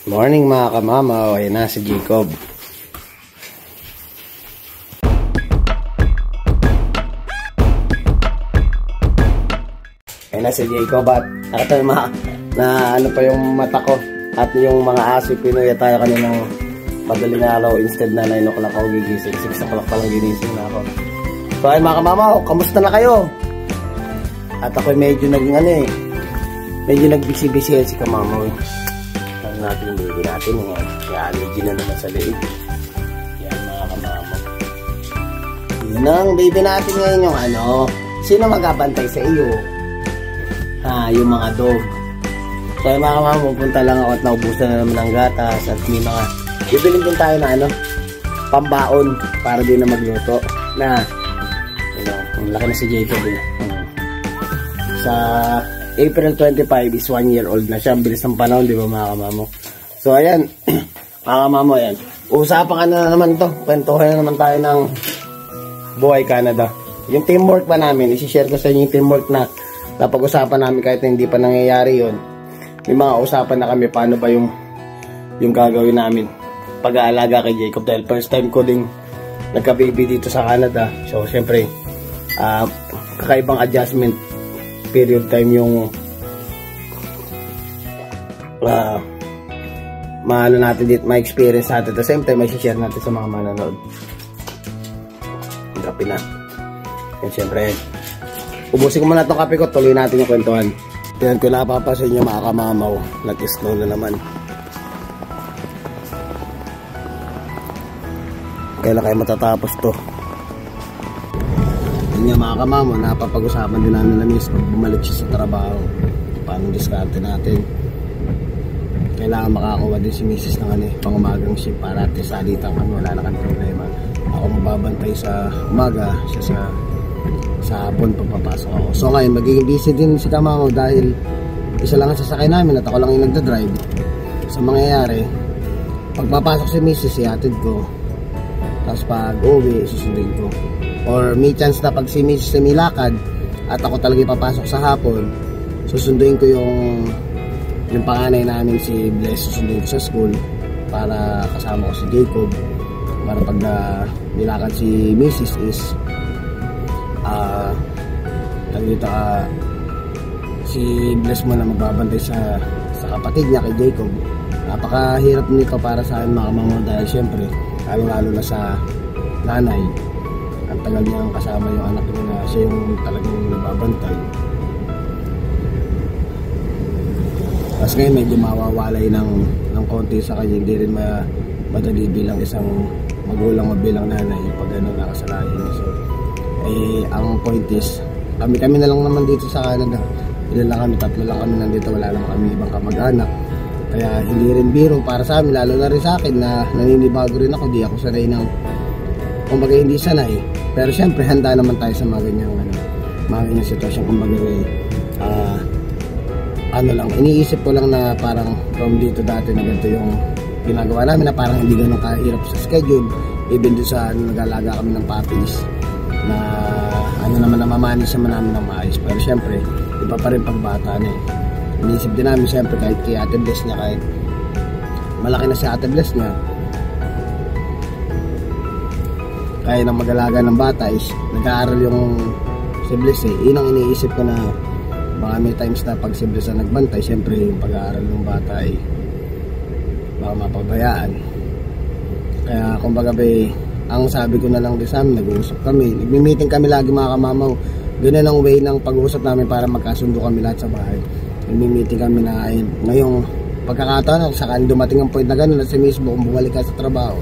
Morning mga kamamaw, ayan na si Jacob. Ayan na si Jacob at ito yung na ano pa yung mata ko at yung mga aso pinuya tayo kaninang madaling araw. Instead na 9 o'clock ako gigising, 6 o'clock pa lang gigising na ako. So ay mga kamamaw, kamusta na kayo? At ako'y medyo medyo nagbisi-bisi si kamamaw. Natin yung baby natin yan. Allergy na naman sa leeg. Yan mga kamamaw. Yun ang baby natin ngayon yung sino magabantay sa iyo? Yung mga dog. So yung mga kamamaw, punta lang ako at naubusan na naman ng gatas at may mga bibilin din tayo na pambaon para din na magluto na ang laki na si Jacob sa April 25 is 1 year old na siya. Ang bilis ng panahon, di ba mga kamamo? So, ayan. Mga kamamo, ayan. Usapan ka na naman to. Kwentuhan na naman tayo ng buhay Canada. Yung teamwork pa namin, isi-share ko sa inyo yung teamwork na napag-usapan namin kahit hindi pa nangyayari yun. May mga usapan na kami paano ba yung gagawin namin pag-aalaga kay Jacob. Dahil first time ko ding nagka-baby dito sa Canada. So, syempre, kakaibang adjustment period time yung maano natin dito, ma-experience natin. At the same time, may share natin sa mga manonood. Ang kape na. And syempre, ubusin ko muna itong kape ko, tuloy natin yung kwentuhan. Yan ko napapasin nyo mga kamamaw. Nag-snow na naman. Kailan kayo matatapos to? Yun nga mga kamamo, napapag-usapan din namin na miss pag bumalik siya sa trabaho. Paano diskarte natin? Kailangan makakuha din si misis ng pang-umagang shift para at least alitan kami, wala na kami problema. Ako mababantay sa umaga, siya sa hapon pagpapasok ako. So ngayon, magiging busy din si kamamo dahil isa lang ang sasakay namin at ako lang yung nagdadrive. So mangyayari, pagpapasok si misis, ihatid ko. Tapos pag uwi, susundin ko. Or may chance na pag si misis may lakad at ako talaga ipapasok sa hapon, susunduin ko yung panganay namin si Bless, susunduin ko sa school para kasama ko si Jacob para pag nilakad si misis is si Bless mo na magbabantay sa kapatid niya kay Jacob. Napakahirap nito para sa akin mga kamamaw dahil syempre lalo na sa nanay. Ang tagal niyang kasama yung anak niya na siya yung talagang nababantay. Tapos ngayon medyo mawawalay ng konti sa kanya. Hindi rin madali bilang isang magulang o bilang nanay pag nakasalayan. So, ang point is, kami na lang naman dito sa Canada. Ilan lang kami, 3 lang kami nandito. Wala naman kami ibang kamag-anak. Kaya hindi rin biro para sa amin, lalo na rin sa akin na naninibago rin ako. Di ako sanay ng, kumbaga hindi sanay. Pero syempre handa naman tayo sa mga ganyang sitwasyon. Kumbaga iniisip ko lang na parang from dito dati na ganito yung ginagawa namin na parang hindi ganun kahirap sa schedule. Even doon sa nag-alaga kami ng puppies na naman namamanage naman namin ng maayos. Pero syempre iba pa rin pagbata na iniisip din namin syempre kahit kay Ate Bless niya, kahit malaki na si Ate Bless niya, kaya nang mag-alaga ng bata is nag-aaral yung si Bless Yun ang iniisip ko na baka may times na pag si Bless ang nagbantay, syempre yung pag-aaral ng bata ay baka mapabayaan. Kaya kumbaga ang sabi ko na lang din sa amin, nag-uusap kami, nagmi-meeting kami lagi mga kamamaw. Ganun ang way ng pag-uusap namin para magkasundo kami lahat sa bahay. Nagmi-meeting kami na ngayong pagkakataon, saka dumating ang point na gano'n na si mismo kung bumalik ka sa trabaho,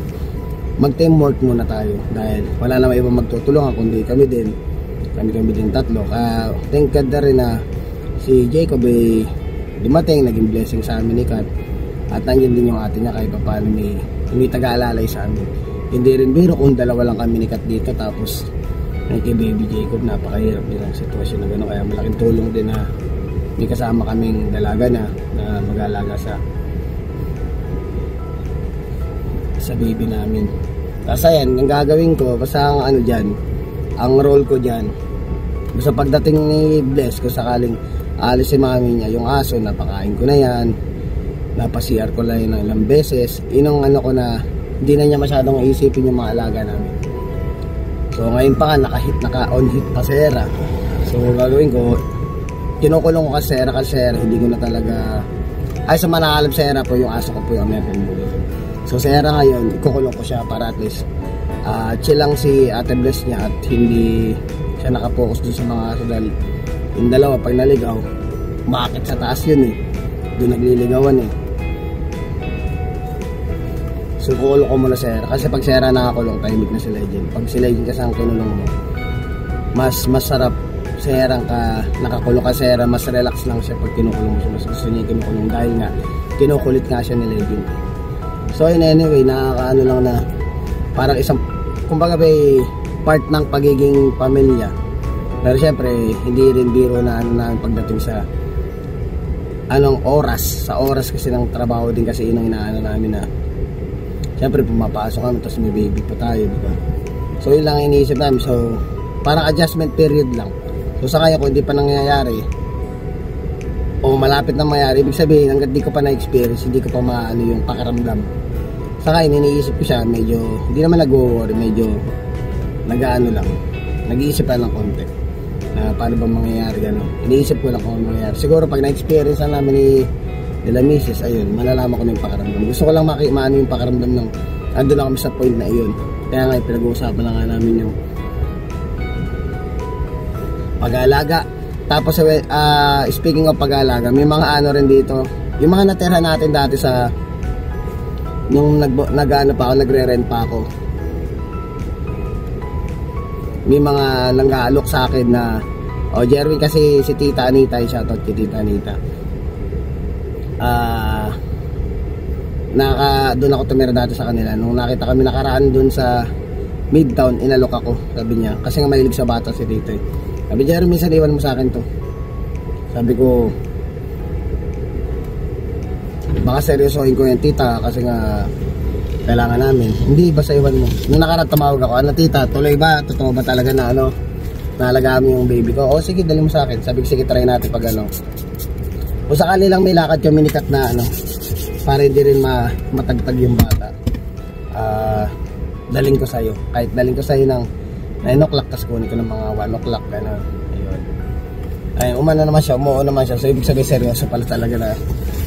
mag-teamwork muna tayo dahil wala naman ibang magtutulungan kundi kami din 3. Kaya thank God na rin na si Jacob dumating, naging blessing sa amin ni Kat at nandiyan din yung ate niya kahit pa paano may taga-alalay sa amin. Hindi rin biro kung dalawa lang kami ni Kat dito tapos kay baby Jacob, napakahirap din ang sitwasyon na gano'n. Kaya malaking tulong din na may kasama kaming dalaga na mag-aalaga sa baby namin. Kasi yan, yung gagawin ko, basta ang role ko dyan, basta pagdating ni Bless, kung sakaling alis si mami niya, yung aso, napakain ko na yan, Napa-CR ko lang ng ilang beses. Inong ano ko na hindi na niya masyadong iisipin yung mga alaga namin. So ngayon pa nga naka-on hit pa sera. So gagawin ko, kinukulong ko kasera, hindi ko na talaga, ay sa manakalab sera po yung aso ko po yung American Bully. So sera ngayon, ikukulong ko siya para at least chill lang si Ate Bless niya at hindi siya nakapokus dun sa mga aso dahil yung dalawa pag naligaw, bakit sa taas yun eh, doon nagliligawan eh. So kukulong ko muna sera kasi pag sera nakakulong, tahimik na si Legend. Pag si Legend kasi ang kinulong mo, mas sarap serang ka, nakakulong ka sera, mas relax lang siya pag kinukulong mo siya. Mas gusto niya kinukulong dahil nga kinukulit nga siya ni Legend. So in anyway, nakakaano lang na parang isang, kumbaga bay part ng pagiging pamilya. Pero syempre hindi rin biro na ano na pagdating sa anong oras, sa oras kasi ng trabaho din kasi yun ang inaano namin na syempre pumapasok kami tapos may baby pa tayo, diba? So yun lang iniisip namin. So parang adjustment period lang. So sa kaya kung hindi pa nangyayari o malapit na mangyari, ibig sabihin hanggang di ko pa na-experience, hindi ko pa maano yung pakiramdam. Sa kaya iniisip ko siya, medyo hindi naman nag-worry, medyo nag-ano lang, nag-iisip pa lang konti na paano ba mangyayari gano'n. Iniisip ko lang kung ano mangyayari. Siguro pag na-experience na namin nila misis, ayun, malalaman ko na yung pakiramdam. Gusto ko lang maano yung pakiramdam ng ando na kami sa point na iyon. Kaya nga pinag-uusapan na nga namin yung pag-aalaga. Tapos speaking of pag-aalaga, may mga ano rin dito, yung mga natira natin dati sa nung nag-ano pa ako, nagre-rent pa ako. May mga nang-aalok sa akin na Jerwin kasi si Tita Anita, shoutout kay Tita Anita. Doon ako tumira dati sa kanila. Nung nakita kami nakaraan doon sa Midtown, inalok ako, sabi niya. Kasi nga mahilig sa bata si Tita. Sabi, Jeremy, minsan iwan mo sa akin to. Sabi ko, baka seryosohin ko yung Tita kasi nga kailangan namin. Hindi, basta iwan mo. Nung nakaraan tumawag ako, ano Tita, tuloy ba? Totoo ba talaga na ano, naalagaan mo yung baby ko? O sige, dali mo sa akin. Sabi ko, sige, try natin pag ano. O sakali lang may lakad kami nikat na ano, para hindi rin matagtag yung bata. Daling ko sa'yo. Kahit daling ko sa'yo ng 9 o'clock, tas kunin ko ng mga 1 o'clock, gano'n. Ayun. Ay, umano naman siya, umuo naman siya. So, ibig sabihin, seryoso pala talaga na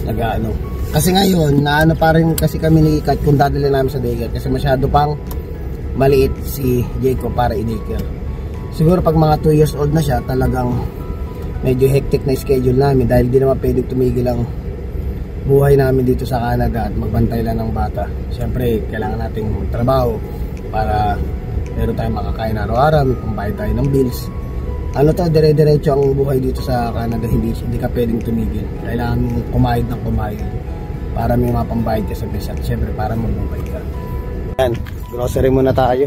nag-ano. Kasi ngayon, naano pa rin kasi kami ni Ikat kung dadali namin sa daycare. Kasi masyado pang maliit si Jacob para i-daycare. Siguro pag mga 2 years old na siya, talagang medyo hectic na schedule namin dahil di naman pwedeng tumigil ang buhay namin dito sa Canada at magbantay lang ng bata. Siyempre, kailangan nating magtrabaho para meron tayong makakain araw-araw, may pambayad tayo ng bills. Ano to, dire-diretso ang buhay dito sa Canada, hindi ka pwedeng tumigil. Kailangan mong kumayad ng kumayad para may mapambayad ka sa bills at siyempre para mabuhay ka. Yan, grocery muna tayo.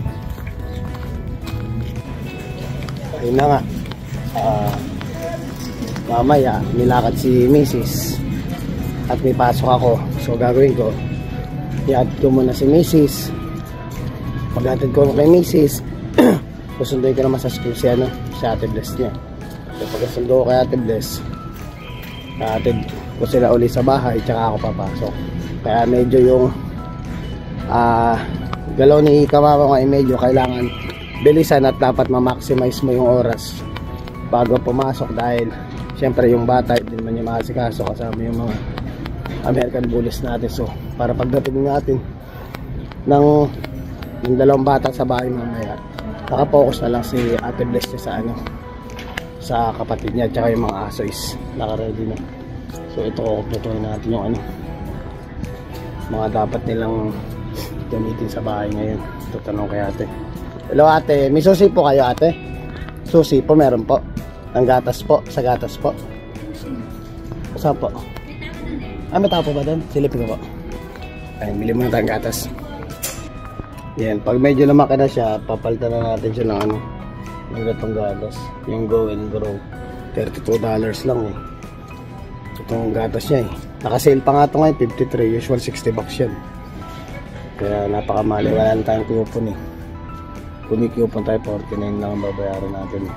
Ayun na nga. Mamaya, nilakad si Mrs. at may pasok ako. So gagawin ko, i-add ko muna si Mrs. Pag-add ko kay Mrs. Susunduin ko naman sa school si Ate Bless niya. So pag-sundo ko kay Ate Bless, atid ko sila uli sa bahay, tsaka ako papasok. Kaya medyo yung galaw ni Kamama ko ay medyo kailangan bilisan at dapat ma-maximize mo yung oras bago pumasok dahil syempre yung bata hindi naman yung maasikaso kasama yung mga American Bullies natin. So para pagdating natin ng yung dalawang bata sa bahay mamaya, nakapokus na lang si Ate Bless niya sa kapatid niya tsaka yung mga aso is naka-ready na. So ito kukumpletuhin natin yung mga dapat nilang gamitin sa bahay ngayon. Tutanong kay ate. Hello ate, may susi po kayo ate? Susi po meron po. Ang gatas po, sa gatas po. Saan po? May tao po ba doon? Silipin ko po. Ayun, bili muna tayong gatas. Yan, pag medyo lumaki na siya, papalitan na natin siya ng ng gatong gatas. Yung Go and Grow. $32 lang eh. Itong gatas niya eh. Naka-sale pa nga ito ngayon, 53. Usual $60 yan. Kaya napakamali. Wala na tayong coupon eh. Kumikupon tayo, 49 lang ang babayaran natin.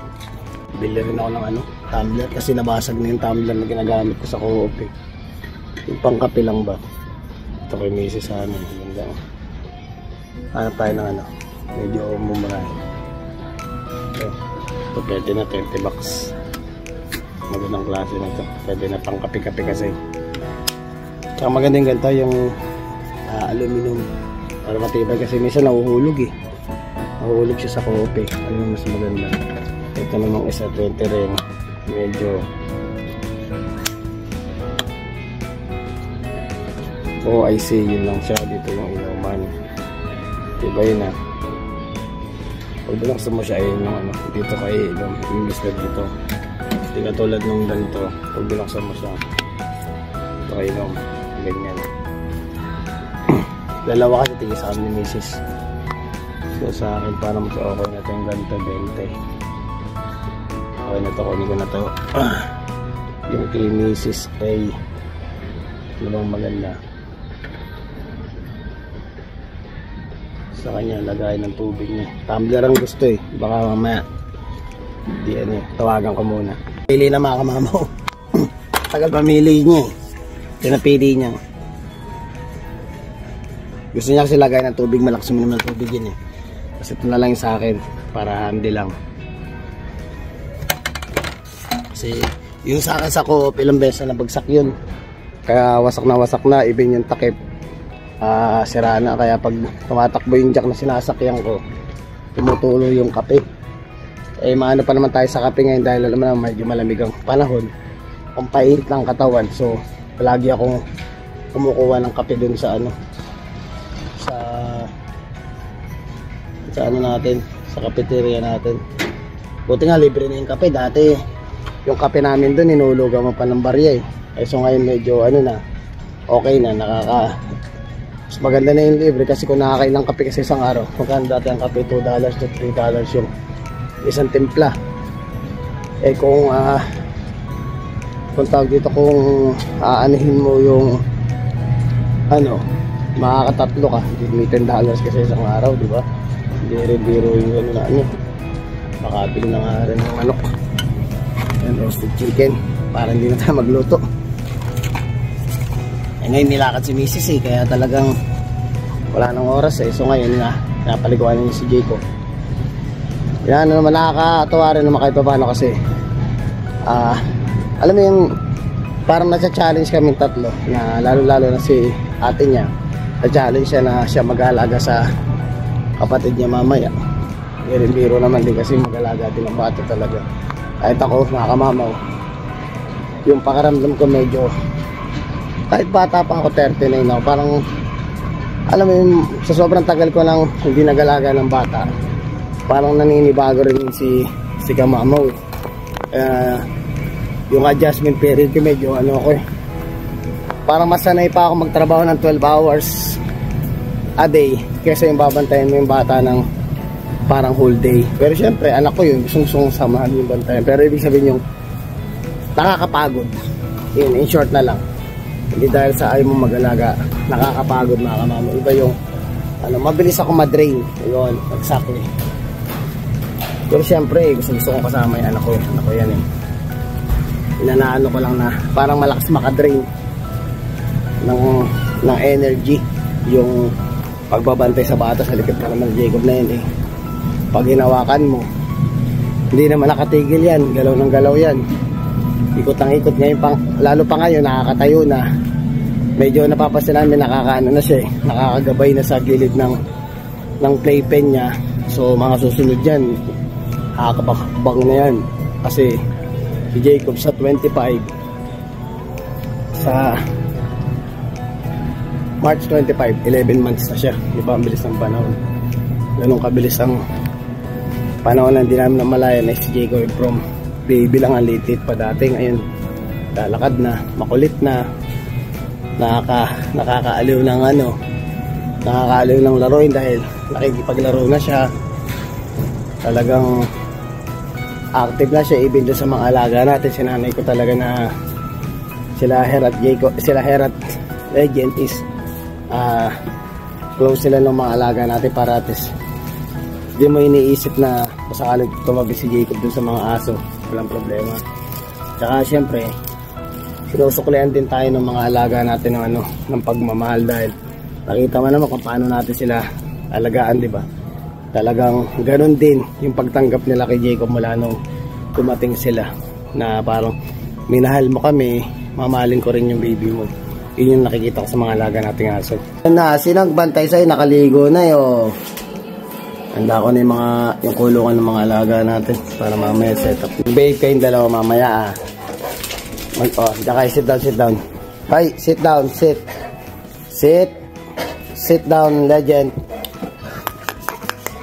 Bili rin ako ng tumbler kasi nabasag na yung tumbler na ginagamit ko sa co-op eh. Yung pangkape lang ba? Ito kay Mrs. sa ano. Ganda. Hanap tayo ng ano. Medyo mumurahin. Ito pwede na 20 bucks. Magandang klase na ito. Pwede na pangkape-kape kasi. Tsaka magandang ganito yung aluminum. Para matibay kasi minsan nahuhulog eh. Nahuhulog siya sa kope. Ano yung mas maganda. Ito namang isa 20 ring. Medyo I see, yun lang siya. Dito yung inuman. Diba yun na? Pag binaksan mo siya, ayun yung ano. Dito kay yung mister dito. Hindi katulad nung ganito. Pag binaksan mo siya, ito kay inom. Ganyan. Dalawa kasi tigil sa kami ni Mrs. So sa akin, para mas okay na ito yung ganito, 20. Okay na ito, kunin ko na ito. Yung kay Mrs. ay dalawang maganda. Sa kanya, lagay ng tubig niya. Tumbler ang gusto eh. Baka mamaya hindi ano eh. Tawagan ko muna. Pili na mga kamamaw. Tagal pamili niya eh. Pinapili niya. Gusto niya kasi lagay ng tubig. Malakas mo naman ng tubig yun eh. Kasi ito na lang sa akin. Para handy lang. Kasi yung sa akin sa co-op, ilang beses na nabagsak yun. Kaya wasak na. Even yung takip. Sira na, kaya pag tumatakbo yung jack na sinasakyan ko, tumutulo yung kape. Eh maano pa naman tayo sa kape ngayon dahil alam mo medyo malamig ang panahon, kung painit lang katawan. So palagi akong kumukuha ng kape dun sa ano, sa ano natin, sa cafeteria natin. Buti nga libre na yung kape. Dati yung kape namin dun inulugan mo pa ng barya eh. So ngayon medyo ano na, okay na, mas maganda na yung libre kasi kung nakakailang kape kasi isang araw. Magkano dati ang kape, $2 to $3 yung isang timpla. Eh kung tawag dito, kung aanihin mo yung ano, makakatatlo ka, may $10 kasi isang araw, di ba? Hindi rin biro yung ano na ano. Makabili na nga rin ng manok and roasted chicken para hindi na tayo magluto. Eh, ngayon nilakad si Mrs. eh, kaya talagang wala nang oras eh. So ngayon na, napaliguan niya si Jacob. Yan naman, nakakatawa rin naman kahit pa paano kasi alam mo yung parang nasa-challenge kaming tatlo na lalo na si ate niya. Na-challenge siya na siya mag-aalaga sa kapatid niya mamaya. Biro naman din kasi mag-aalaga din ang bata talaga. Kahit ako, nakakamamaw. Yung pakaramdam ko medyo, kahit bata pa ako, 39 ako, parang alam mo yun, sa sobrang tagal ko lang hindi nag-alaga ng bata, parang naninibago rin si kamamaw. Yung adjustment period ko medyo ano ako eh, parang masanay pa ako magtrabaho ng 12 hours a day kaysa yung babantayan mo yung bata ng parang whole day. Pero syempre anak ko yun, gusto samahan yung bantayan, pero ibig sabihin yung nakakapagod yun, in short na lang. Hindi dahil sa ayaw mo mag-alaga, nakakapagod mga kamamo. Iba yung ano, mabilis ako madrain. Ayun, exactly. Pero syempre, gusto kong kasama yung anak ko yan eh. Inanaano ko lang na parang malakas makadrain ng energy yung pagbabantay sa bata. Sa likod pa naman Jacob na yun eh. Pag hinawakan mo, hindi naman nakatigil yan. Galaw ng galaw yan. Ikot ang ikot ngayon, lalo pa ngayon nakakatayo na. Medyo napapansin namin nakakaano na siya eh, nakakagabay na sa gilid ng playpen niya. So mga susunod yan, nakakabang na yan. Kasi si Jacob sa 25, sa March 25, 11 months na siya. Di ba ang bilis ng panahon? Ganun kabilis ang panahon na hindi namin namalaya na si Jacob from baby lang ang litit pa dati. Ngayon lalakad na, makulit na, nakakaaliw ng ano, nakakaaliw ng laruin dahil nakikipaglaro na siya. Talagang active na siya, even doon sa mga alaga natin. Sinanay ko talaga na sila Herat Jacob, sila Herat Legend is close sila ng mga alaga natin para at least hindi mo iniisip na masakalit tumabi si Jacob doon sa mga aso, walang problema. Tsaka syempre si sinusuklian din tayo ng mga alaga natin ng ano, ng pagmamahal dahil nakita mo naman kung paano natin sila alagaan, di ba? Talagang ganun din yung pagtanggap nila kay Jacob mula nung dumating sila, na parang minahal mo kami, mamahalin ko rin yung baby mo. Yun yung nakikita ko sa mga alaga nating aso. Na, sinagbantay sa'yo, nakaligo na yo. Handa ko na yung kulungan ng mga alaga natin para mamaya set up. Babe kayong dalawa mamaya ah. Sit down. Hi, sit down, sit. Sit down, legend.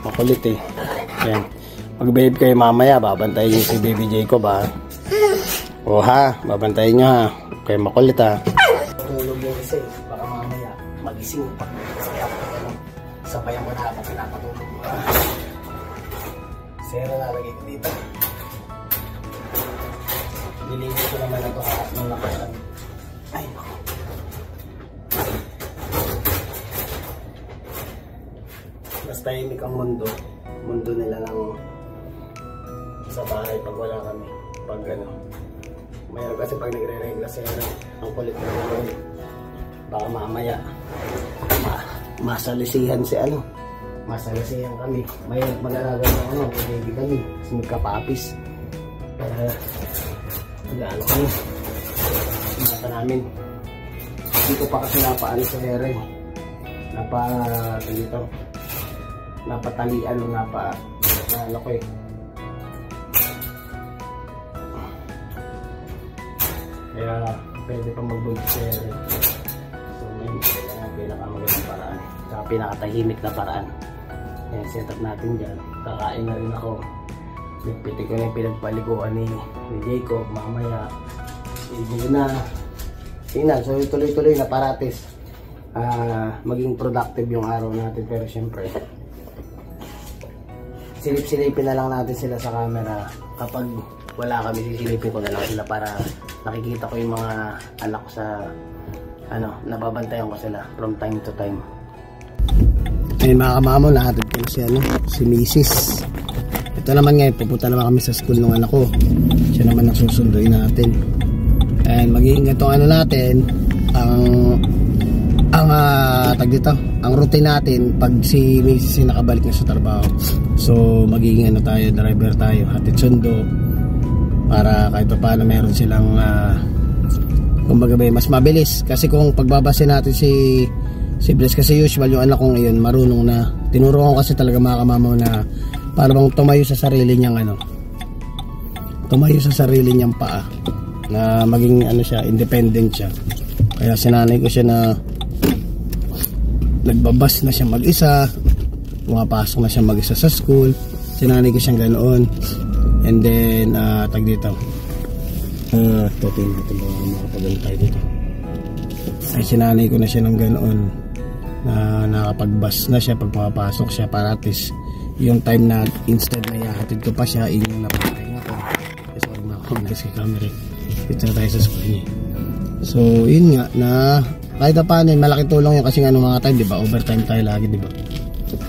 Makulit eh. Yan. Mag-babe kayo mamaya, babantayin niyo si baby Jacob ha. O ha, babantayin niyo ha. Kayo makulit ha. Tulog yung isa eh. Baka mamaya magising pa. Sabayan ko na habang pinapatulog mo. Sera lalagay ko dito. Nilinis ko naman ito nung nakaraan. Ay, naku. Basta hindi kang mundo. Mundo nila lang sa bahay pag wala kami. Pag ano. Mayroon kasi pag nagre-regla sila ang kulit na naman. Baka mamaya masalisihan si ano. Masalisihan kami. Mayroon mag-alaga ng ano. Baby kami. Kasi magkapapis. Mag-ano kami. Mata namin. Hindi ko pa kasi napaano sa here. Napatalian o ano ko eh. Kaya pwede pa magbuntis sa here. So ngayon, pinakamagandang paraan. Saka pinakatahimik na paraan. Ayan, set up natin dyan. Kakain na rin ako. Nagpitik ko na yung pinagpaliguan ni Jacob. Mamaya, hindi na. Tingnan, so tuloy-tuloy na paratis. Maging productive yung araw natin. Pero syempre, silip-silipin na lang natin sila sa camera. Kapag wala kami, sisilipin ko na lang sila para nakikita ko yung mga anak ko sa nababantayan ko sila from time to time. Ayun mga kamamo, nahatid ko na si Mrs. Ito naman ngayon, pupunta naman kami sa school ng anak ko. Siya naman ang susunduin natin. And magiging itong natin, ang routine natin pag si Mrs. nakabalik na sa trabaho. So magiging driver tayo, hatid sundo, para kahit pa paano meron silang kumbaga mas mabilis. Kasi kung pagbabase natin si Bless, kasi usual yung anak ko ngayon marunong na, tinuro ko kasi talaga mga kamamaw na para bang tumayo sa sarili niyang paa, na maging siya, independent siya. Kaya sinanay ko siya na nagbabas na siya mag-isa, pumapasok na siya mag-isa sa school. Sinanay ko siyang ganoon. And then tutin natin ba makapagano tayo dito. Ay sinanay ko na siya ng ganoon, na nakapagbas na siya pag pumapasok siya, para at least yung time na instead na ihahatid ko pa siya, yung napapahinga ko. Sorry makakamagay sa camera. Dito na tayo sa school niya. So yun nga, na kahit na paano, malaki tulong yun kasi nga nung mga time, diba, overtime tayo lagi, diba.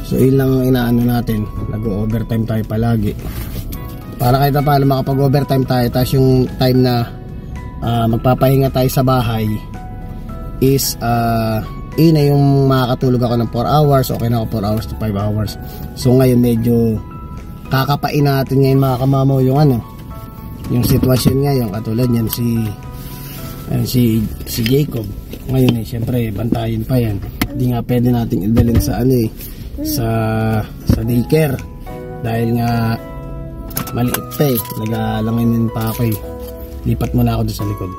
So yun lang inaano natin, nag-overtime tayo palagi para kahit na paano makapag-overtime tayo. Tapos yung time na magpapahinga tayo sa bahay is na yung makakatulog ako ng 4 hours, okay na ako 4 hours to 5 hours. So ngayon medyo kakapain natin ngayon mga kamamaw yung yung sitwasyon ngayon. Katulad yan si Jacob ngayon syempre bantayin pa yan. Hindi nga pwede nating idalhin sa sa daycare dahil nga maliit pa nag-alanginin pa ako lipat muna ako doon sa likod.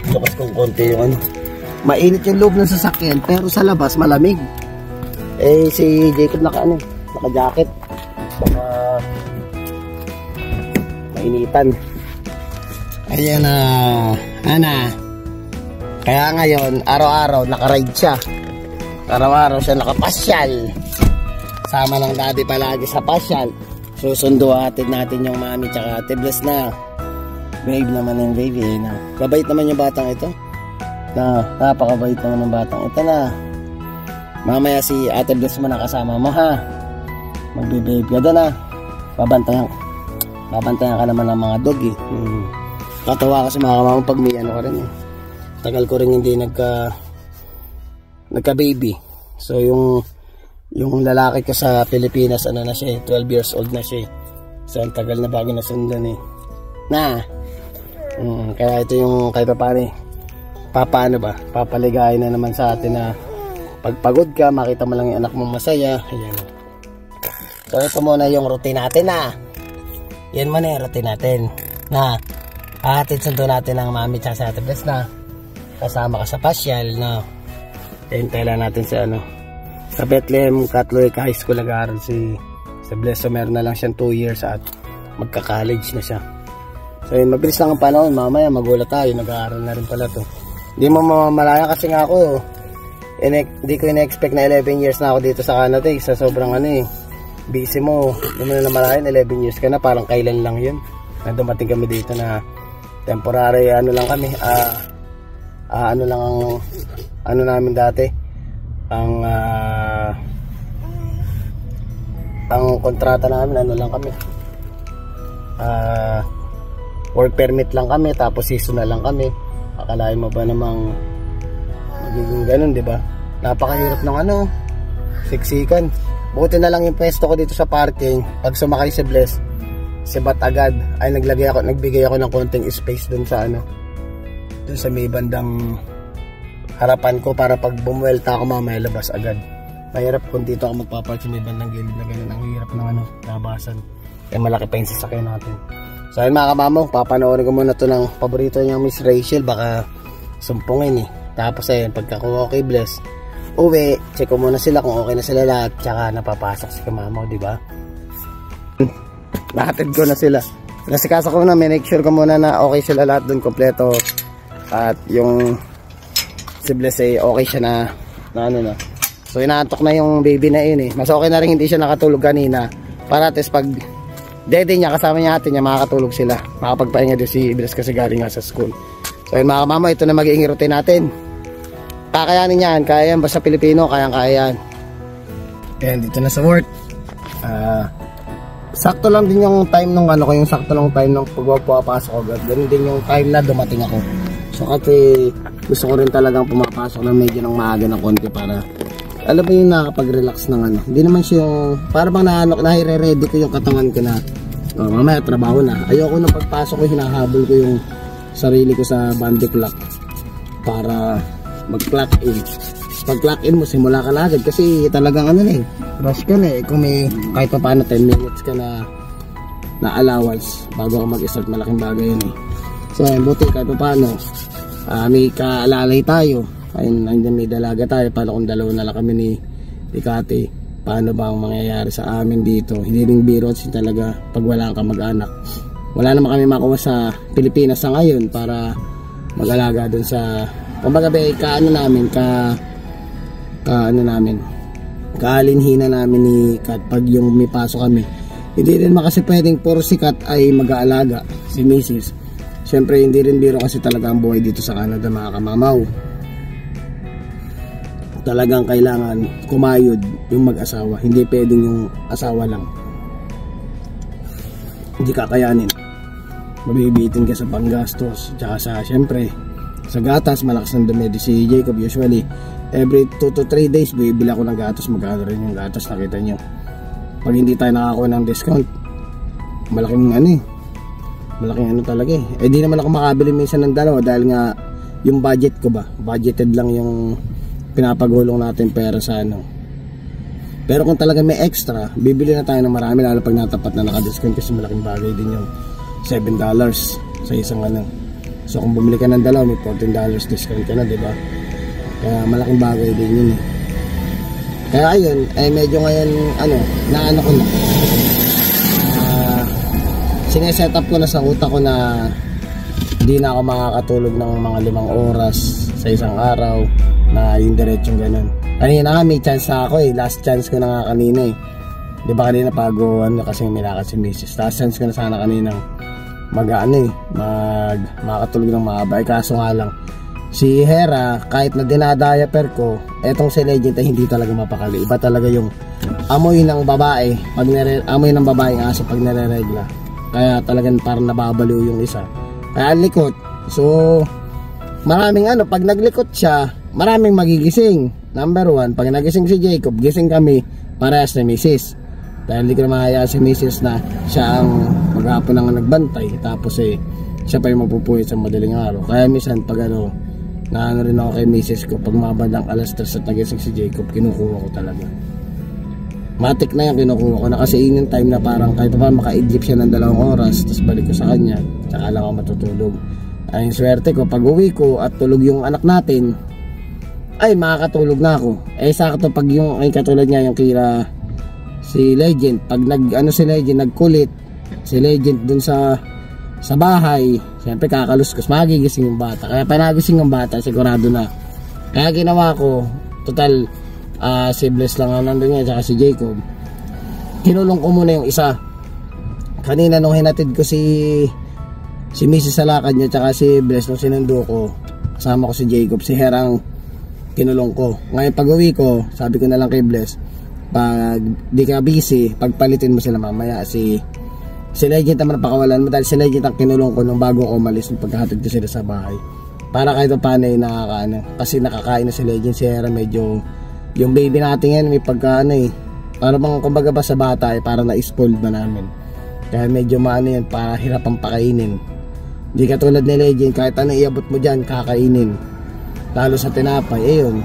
Labas kong konti yung mainit yung loob ng sasakyan, pero sa labas malamig. Si Jacob naka-jacket. Baka mainitan. Ayan na, Kaya ngayon, araw-araw naka-ride siya. Araw-araw siya nakapasyal. Sama ng daddy palagi sa pasyal. Susundo atin natin yung mami tsaka ate Bless na. Babe naman yung baby Kabait naman yung batang ito. Napakabait naman ng batang ito na. Mamaya si ate Bless mo na kasama mo ha. Magbe-babe ka doon ha. Babantayan ka naman ng mga dog Katawa kasi mga kamama pag may ano ka rin eh. Tagal ko rin hindi nagka baby. So yung lalaki ko sa Pilipinas, ano na siya, 12 years old na siya. So ang tagal na bago nasundan eh. Kaya ito yung kahit paano ba, papaligayan na naman sa atin na pagpagod ka, makita mo lang yung anak mong masaya. Ayan. So ito muna yung routine natin yan muna yung routine natin atin sundo natin ang mami tsaka sa Ate Bless na kasama ka sa pasyal hintay lang natin sa Bethlehem Catholic High School nag-aaral si Bless. So meron na lang siyang 2 years at magka-college na siya. So yun, mabilis lang ang panahon, mamaya magulat tayo, nag-aaral na rin pala to. Hindi mo mamamalaya kasi nga ako hindi ko ina-expect na 11 years na ako dito sa Canada sa sobrang busy mo. Hindi mo na namalayan 11 years ka na, parang kailan lang yun na dumating kami dito na temporary lang kami namin dati ang kontrata namin lang kami work permit lang kami, tapos seasonal lang kami. Akalain mo ba namang magiging ganun, di ba? Napakahirap ng siksikan. Buti na lang yung pwesto ko dito sa parking. Pag sumakay si Bless, sibat agad ay nagbigay ako ng konting space dun sa dun sa may bandang harapan ko para pag bumuelta ako mamaya labas agad. Mahirap kung dito ako magpapark sa may bandang gilid na ganun. Ang hirap ng labasan. Kaya malaki pa yung sasakyan natin. So ayun mga kamamo, papanoorin ko muna ito ng paborito niya Miss Rachel, baka sumpungin Tapos ayun, pagkakuha kay Bless, uwi, check ko muna sila kung okay na sila lahat, tsaka napapasok si kamamo, diba? Nahatid ko na sila. Nasikasa ko na, make sure ko muna na okay sila lahat dun, kompleto. At yung si Bless okay siya na So inaantok na yung baby na yun Mas okay na rin hindi siya nakatulog kanina. Para at pag dede niya, kasama niya ate niya, makakatulog sila. Makapagpahinga din si Bless kasi galing nga sa school. So yun mga kamama, ito na magiging routine natin. Kakayanin yan, kaya yan, basta Pilipino, kayang-kaya yan. Ayan, dito na sa work. Sakto lang din yung time nung yung sakto lang time nung pagpapasok ko. Ganun din yung time na dumating ako. So kasi gusto ko rin talagang pumapasok na medyo ng maaga ng konti para alam mo yung nakapag-relax ng Hindi naman siya yung para bang nahire-ready ko yung katawan ko na mamaya trabaho na. Ayoko nung pagpasok ko, hinahabol ko yung sarili ko sa bandy clock para mag-clock in. Pag clock in mo, simula ka na agad kasi talagang rush ka na kung may kahit pa paano 10 minutes ka na allowance bago ka mag-start, malaking bagay yun So buti kahit pa paano may kaalalay tayo. Ayun, may dalaga tayo. Paano kung dalawa na lang kami ni Kati, paano ba ang mangyayari sa amin dito? Hindi ring biro talaga pag wala kang mag-anak. Wala naman kami makuha sa Pilipinas sa ngayon para mag-alaga dun sa kumbaga kaalinhina namin ni Kat pag yung may pasok kami. Hindi rin kasi pwedeng puro si Kat ay mag-aalaga, si Mrs. Siyempre hindi rin biro kasi talaga ang buhay dito sa Canada mga kamamaw. Talagang kailangan kumayod yung mag-asawa, hindi pwedeng yung asawa lang. Hindi kakayanin, mabibitin ka sa panggastos, tsaka sa siyempre sa gatas, malakas ng dumi. Si Jacob usually every 2 to 3 days bibili ako ng gatas. Magkano rin yung gatas, nakita nyo. Pag hindi tayo nakakuha ng discount, malaking talaga di naman ako makabili minsan ng dalawa dahil nga yung budget ko budgeted lang yung pinapagulong natin pera sa Pero kung talaga may extra, bibili na tayo ng marami, lalo pag natapat na naka-discount kasi malaking bagay din yung $7 sa isang So kung bumili ka ng dalawa, may $14 discount ka na, diba? Kaya malaking bagay din yun Kaya ayun, medyo ngayon ko na sineset up ko na sa utak ko na hindi na ako makakatulog ng mga 5 oras sa isang araw na yung diretsong ganun. Kanina nga may chance ako last chance ko na nga kanina diba kanina pago kasi may lakad si Mrs. Last chance ko na sana kanina makakatulog ng mahaba. Kaso nga lang si Hera, kahit na dinadiaper ko, etong si Legend ay hindi talaga mapakali. Iba talaga yung amoy ng babae amoy ng babaeng aso pag nire-regla. Kaya talagang parang nababaliw yung isa. Kaya likot. So, maraming pag naglikot siya, maraming magigising. Number 1, pag nagising si Jacob, gising kami parehas na misis. Dahil hindi ko na mahayaan si misis na siya ang maghapon ang nagbantay. Tapos siya pa yung mapupuwit sa madaling araw. Kaya minsan pag naano rin ako kay misis ko, pag mabandang alas 3 at nagising si Jacob, kinukuha ko talaga. Matik na yung kinukuha ko na kasi yun yung time na parang kahit pa makaidlip siya ng 2 oras, tapos balik ko sa kanya, tsaka lang ako matutulog. Ay, yung swerte ko, pag uwi ko at tulog yung anak natin, ay makakatulog na ako. Sakto pag yung katulad niya yung kila si Legend, pag si Legend nagkulit, si Legend dun sa bahay, siyempre kakaluskos, magigising yung bata. Kaya panagising yung bata, sigurado na. Kaya ginawa ko, total si Bless lang ang nandun niya, tsaka si Jacob, kinulong ko muna yung isa. Kanina nung hinatid ko si Mrs. sa lakad niya, tsaka si Bless nung sinundo ko, kasama ko si Jacob, si Herang kinulong ko. Ngayon pag uwi ko, sabi ko na lang kay Bless, pag di ka busy, pagpalitin mo sila mamaya. Si Legend naman pakawalan mo, dahil si Legend ang kinulong ko nung bago ako umalis, nung pagkahatid ko sila sa bahay, para kahit paano kasi nakakain na si Legend. Si Hera medyo, yung baby natin yan may pagka para bang kumbaga ba sa bata para na-spoiled ba namin, kaya medyo yan, para hirap ang pakainin. Di katulad ni Legend, kahit iabot mo dyan kakainin, lalo sa tinapay. Yun,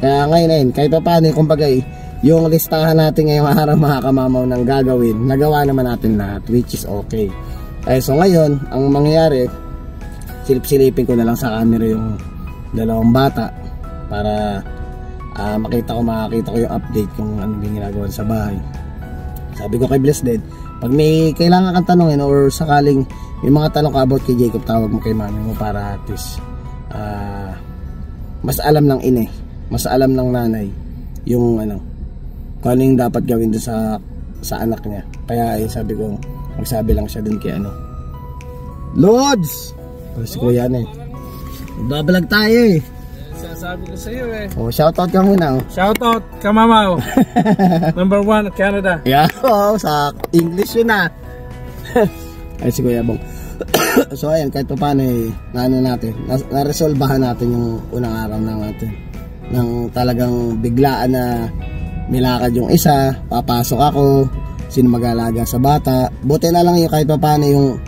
kaya ngayon kahit paano kumbaga yung listahan natin ngayong araw mga kamamaw ng gagawin, nagawa naman natin lahat, which is okay. So ngayon ang mangyayari, silip-silipin ko na lang sa camera yung 2 bata para makakita ko yung update kung ano yung ginagawa sa bahay. Sabi ko kay Bless din, pag may kailangan kang tanongin or sakaling may mga tanong ka about kay Jacob, tawag mo kay mami mo para at least mas alam ng mas alam ng nanay yung kung ano yung dapat gawin doon sa anak niya. Kaya sabi ko, magsabi lang siya dun kay Lods! Pero si Kuya babalag tayo Sabi ko sa iyo shoutout ka muna Shoutout Kamamaw. Number 1 Canada. Yeah, sa English yun ay si Kuya Bong. So ayan, kahit pa paano naresolbahan natin yung unang araw natin ng talagang biglaan na nilakad yung isa, papasok ako, sino mag-aalaga sa bata. Buti na lang yung kahit pa paano yung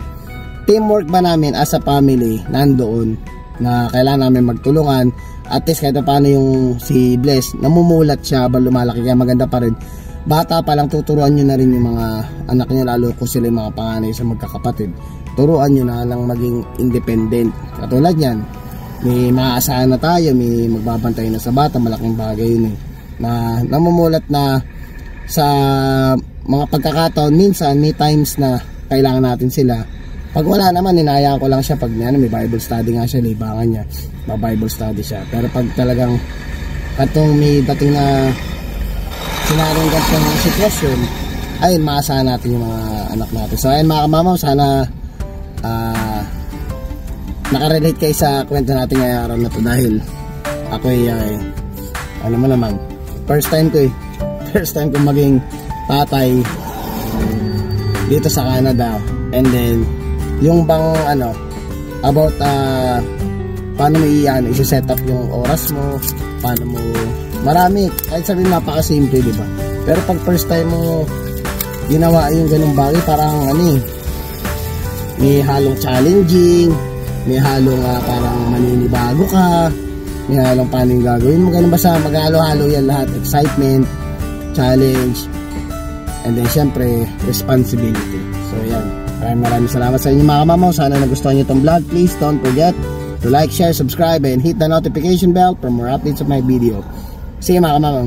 teamwork ba namin as a family nandoon, na kailangan namin magtulungan. At least kahit pa paano yung si Bless, namumulat siya ba lumalaki, kaya maganda pa rin. Bata pa lang, tuturuan nyo na rin yung mga anak nyo, lalo kung sila yung mga panganay sa magkakapatid. Turuan nyo na lang maging independent. Katulad yan, may maaasahan na tayo, may magbabantay na sa bata, malaking bagay yun na namumulat na sa mga pagkakataon. Minsan may times na kailangan natin sila. Pag wala naman, inayaan ko lang siya pag may Bible study nga siya, libangan niya, Bible study siya. Pero pag talagang katong may dating na sinarong gantong sitwasyon, ayun, maasahan natin yung mga anak natin. So ayun mga kamamaw, sana nakarelate kayo sa kwento natin ngayong araw na to, dahil ako ano mo naman, first time ko maging tatay dito sa Canada. And then yung bang about paano mo i-set up yung oras mo, paano mo, marami, kahit sabihin napakasimple, diba? Pero pag first time mo ginawa yung ganung bagay, parang may halong challenging, may halong parang maninibago ka, may halong paano yung gagawin mo, ganun, basta maghalo-halo yan lahat, excitement, challenge, and then syempre responsibility. So yan, maraming salamat sa inyo mga kamamaw. Sana nagustuhan nyo itong vlog. Please don't forget to like, share, subscribe, and hit the notification bell for more updates of my video. See you mga kamamaw.